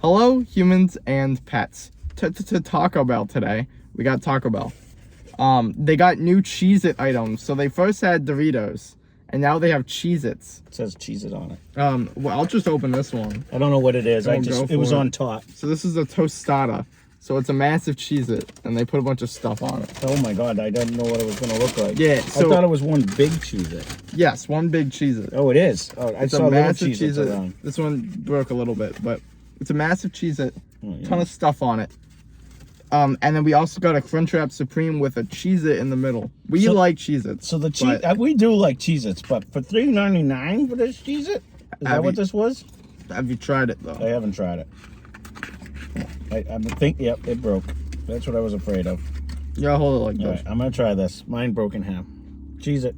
Hello, humans and pets. To Taco Bell today. We got Taco Bell. They got new Cheez-it items. So they first had Doritos, and now they have Cheez-its. It says Cheez-it on it. Well, I'll just open this one. I don't know what it is. It was on top. So this is a Tostada. So it's a massive Cheez-it, and they put a bunch of stuff on it. Oh my God, I didn't know what it was going to look like. Yeah, so, I thought it was one big Cheez-it. Yes, one big Cheez-it. Oh, it is. Oh, I saw a massive Cheez-it. Cheez-it. This one broke a little bit, but it's a massive Cheez-it. Oh, yeah. Ton of stuff on it. And then we also got a Crunchwrap Supreme with a Cheez-it in the middle. We like Cheez-Its. So we do like Cheez-Its, but for $3.99 for this Cheez-it? Is that what this was? Have you tried it though? I haven't tried it. I think, yep, it broke. That's what I was afraid of. Yeah, hold it like All this. right, I'm gonna try this. Mine broke in half. Cheez-it.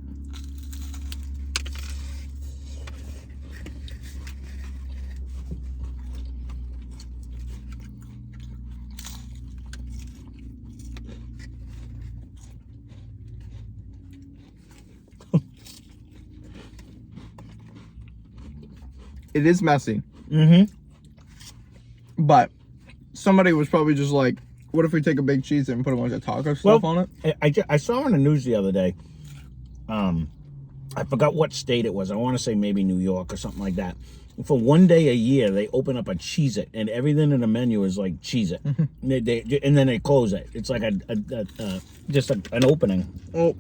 It is messy. Mm-hmm. But somebody was probably just like, what if we take a big Cheez-it and put a bunch of taco stuff on it? I saw on the news the other day. I forgot what state it was. I want to say maybe New York or something like that. For one day a year, they open up a Cheez-it, and everything in the menu is like Cheez-it. And then they close it. It's like just an opening. Oh.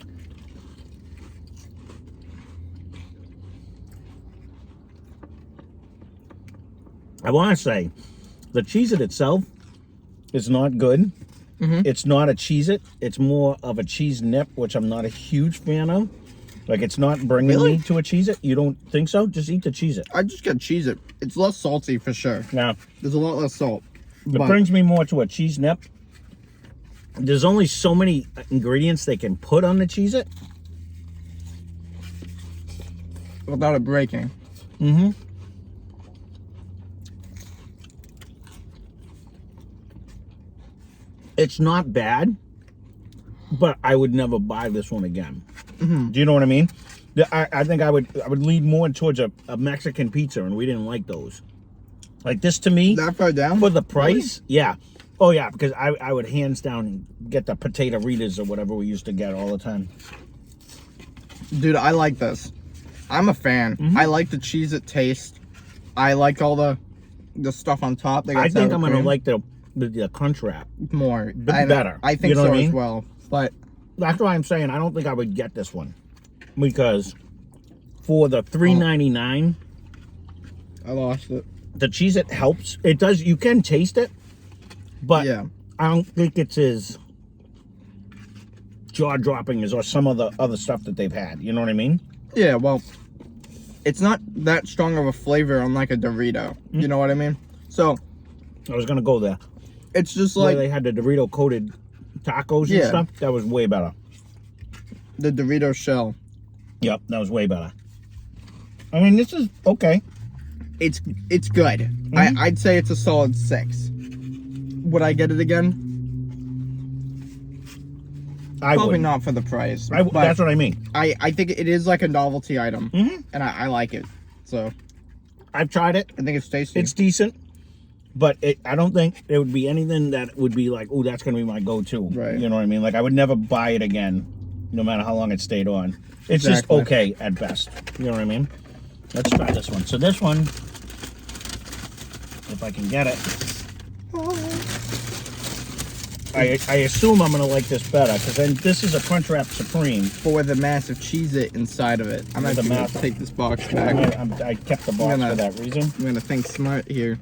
I want to say the Cheez-it itself is not good. It's not a Cheez-it. It's more of a cheese nip, which I'm not a huge fan of. Like, it's not bringing me to a Cheez-it. You don't think so? Just eat the Cheez-it. I just get Cheez-it. It's less salty for sure. Yeah. There's a lot less salt. It brings me more to a cheese nip. There's only so many ingredients they can put on the Cheez-it. Without it breaking. Mm-hmm. It's not bad, but I would never buy this one again. Do you know what I mean? I think I would lean more towards a Mexican pizza, and we didn't like those. Like this to me, that far down for the price, really? Yeah. Oh yeah, because I would hands down get the potato Ritas or whatever we used to get all the time. Dude, I like this. I'm a fan. I like the Cheez-it taste. I like all the stuff on top. I think I'm gonna like the Crunchwrap more. Better. I think you know so what I mean? as well. But that's why I'm saying I don't think I would get this one, because for the $3.99, I lost it. The Cheez-it helps. It does. You can taste it, but yeah, I don't think it's as jaw-dropping as or some of the other stuff that they've had. You know what I mean? Yeah. Well, it's not that strong of a flavor on like a Dorito. You know what I mean? So I was gonna go there. It's just like where they had the Dorito coated tacos and stuff. That was way better. The Dorito shell. Yep, that was way better. I mean, this is okay. It's good. I'd say it's a solid 6. Would I get it again? Probably not for the price. That's what I mean. I think it is like a novelty item, and I like it. So I've tried it. I think it's tasty. It's decent. But I don't think it would be anything that would be like, oh, that's going to be my go-to. Right. You know what I mean? Like, I would never buy it again, no matter how long it stayed on. It's just okay at best. You know what I mean? Let's try this one. So this one, if I can get it, I assume I'm going to like this better, because then this is a Crunchwrap Supreme. But with a massive Cheez-it inside of it. I'm actually going to take this box back. I kept the box for that reason. I'm going to think smart here.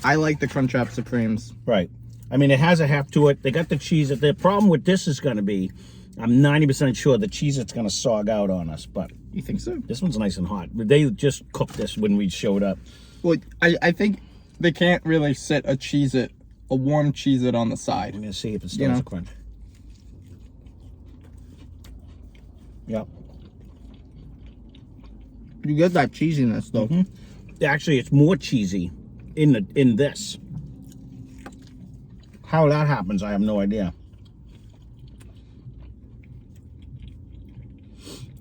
I like the Crunchwrap Supremes. Right. I mean, it has a heft to it. They got the Cheez-it. The problem with this is going to be, I'm 90% sure the Cheez-It's going to sog out on us. But you think so? This one's nice and hot. They just cooked this when we showed up. Well, I think they can't really sit a Cheez-it, a warm Cheez-it on the side. I'm going to see if it still has a crunch. Yep. You get that cheesiness, though. Actually, it's more cheesy in this. How that happens, I have no idea.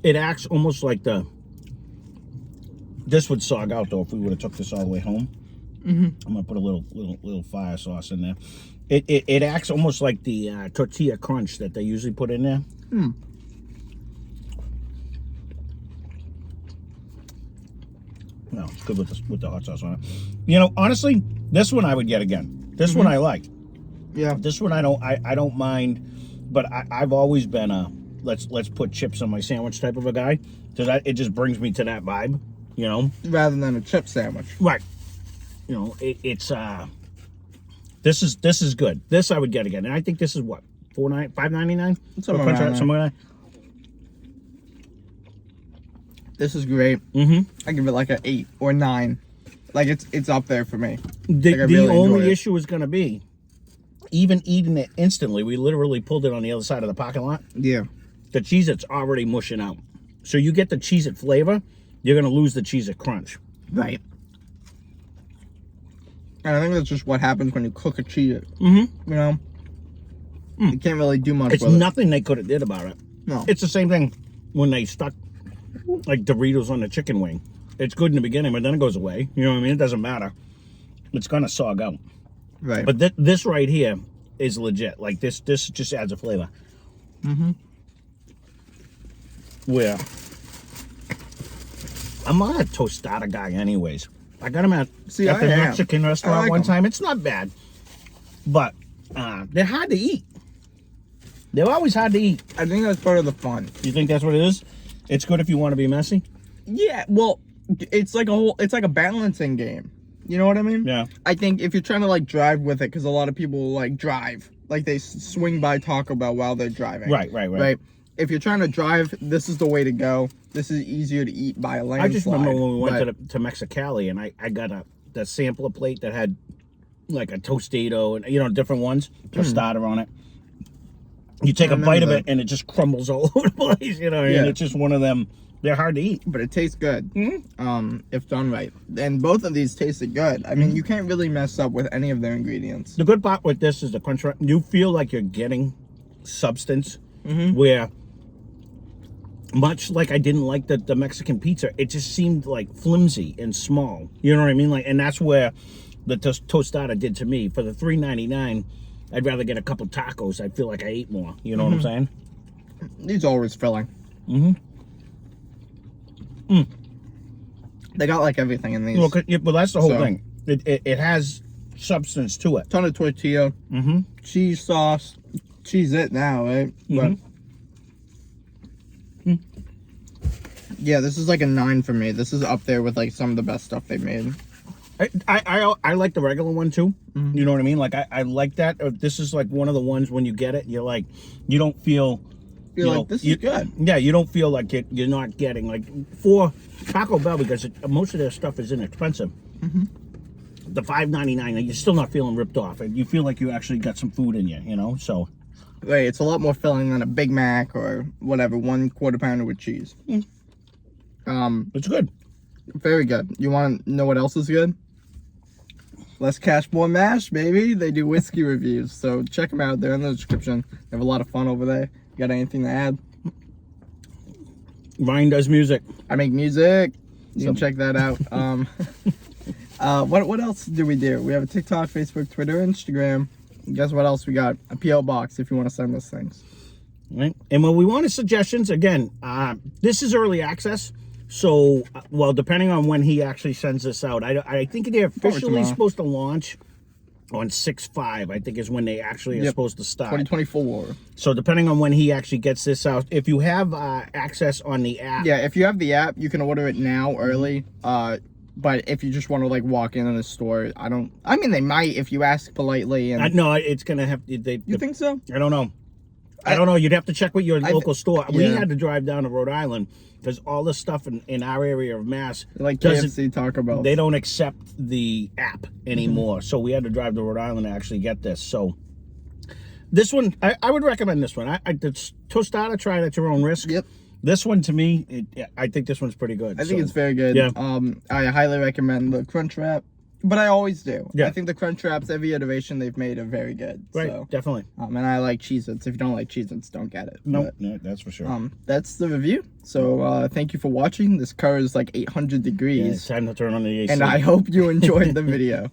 It acts almost like this would sog out though if we would have took this all the way home. I'm gonna put a little fire sauce in there. It acts almost like the tortilla crunch that they usually put in there. No, it's good with the hot sauce on it. You know, honestly, this one I would get again. This one I like. Yeah. This one I don't mind, but I've always been a let's put chips on my sandwich type of a guy, because it just brings me to that vibe, you know. Rather than a chip sandwich. Right. You know, it's this is good. This I would get again, and I think this is what $5.99. Somewhere around there. Somewhere. This is great. I give it like an 8 or 9. Like it's up there for me. The really only issue is going to be, even eating it instantly, we literally pulled it on the other side of the parking lot. Yeah. The Cheez-It's already mushing out. So you get the Cheez-It flavor, you're going to lose the Cheez-It crunch. Right. And I think that's just what happens when you cook a Cheez-It. You know? You can't really do much It's with nothing they could have did about it. No. It's the same thing when they stuck like Doritos on the chicken wing. It's good in the beginning, but then it goes away. You know what I mean? It doesn't matter. It's going to sog out. Right. But this right here is legit. Like this just adds a flavor. Where I'm not a tostada guy anyways. I got them at the Mexican restaurant one time. It's not bad. But they're hard to eat. They're always hard to eat. I think that's part of the fun. You think that's what it is? It's good if you want to be messy? Yeah, well, it's like a balancing game. You know what I mean? Yeah. I think if you're trying to like drive with it, because a lot of people like drive, like they swing by Taco Bell while they're driving. Right. If you're trying to drive, this is the way to go. This is easier to eat by a landslide. I just remember when we went to Mexicali, and I got the sampler plate that had like a Tostado and, you know, different ones, tostada on it. You take a bite of it and it just crumbles all over the place, you know. And it's just one of them. They're hard to eat, but it tastes good. If done right. And both of these tasted good. I mean, you can't really mess up with any of their ingredients. The good part with this is the crunch wrap. You feel like you're getting substance, where much like I didn't like the Mexican pizza, it just seemed like flimsy and small. You know what I mean? Like, and that's where the tostada did to me. For the $3.99, I'd rather get a couple tacos. I feel like I ate more. You know what I'm saying? These are always filling. They got like everything in these. Well, that's the whole thing. It has substance to it. Ton of tortilla, cheese sauce, Cheez-it now, right? But yeah, this is like a 9 for me. This is up there with like some of the best stuff they made. I like the regular one too. You know what I mean? Like I like that. This is like one of the ones when you get it, you're like, you don't feel. You're like, this is good. Yeah, you don't feel like you're not getting, like, for Taco Bell, because most of their stuff is inexpensive. The $5.99, you're still not feeling ripped off. You feel like you actually got some food in you know? So. Right, it's a lot more filling than a Big Mac or whatever, 1 quarter pounder with cheese. It's good. Very good. You want to know what else is good? Less Cash, More Mash, baby. They do whiskey reviews, so check them out. They're in the description. They have a lot of fun over there. Got anything to add? Ryan does music. I make music. You can check that out. What else do? We have a TikTok, Facebook, Twitter, Instagram. Guess what else we got? A P.O. box if you want to send us things. Right. And when we wanted suggestions, again, this is early access. So, well, depending on when he actually sends this out, I think they're officially supposed to launch on 6/5, I think, is when they actually are supposed to start. 2024. So depending on when he actually gets this out, if you have access on the app. Yeah, if you have the app, you can order it now early. But if you just want to like walk in the store, I mean, they might if you ask politely. And no, it's gonna have. You think so? I don't know. I don't know. You'd have to check with your local store. We had to drive down to Rhode Island because all the stuff in our area of Mass, like KFC, Taco Bell, they don't accept the app anymore. So we had to drive to Rhode Island to actually get this. So this one, I would recommend this one. The tostada, try it at your own risk. Yep. This one, to me, I think this one's pretty good. I think it's very good. Yeah. I highly recommend the Crunchwrap. But I always do. Yeah. I think the Crunchwraps, every iteration they've made are very good. Right, so. definitely. And I like Cheez-its. If you don't like Cheez-its, don't get it. No, that's for sure. That's the review. So thank you for watching. This car is like 800 degrees. Yeah, it's time to turn on the AC. And I hope you enjoyed the video.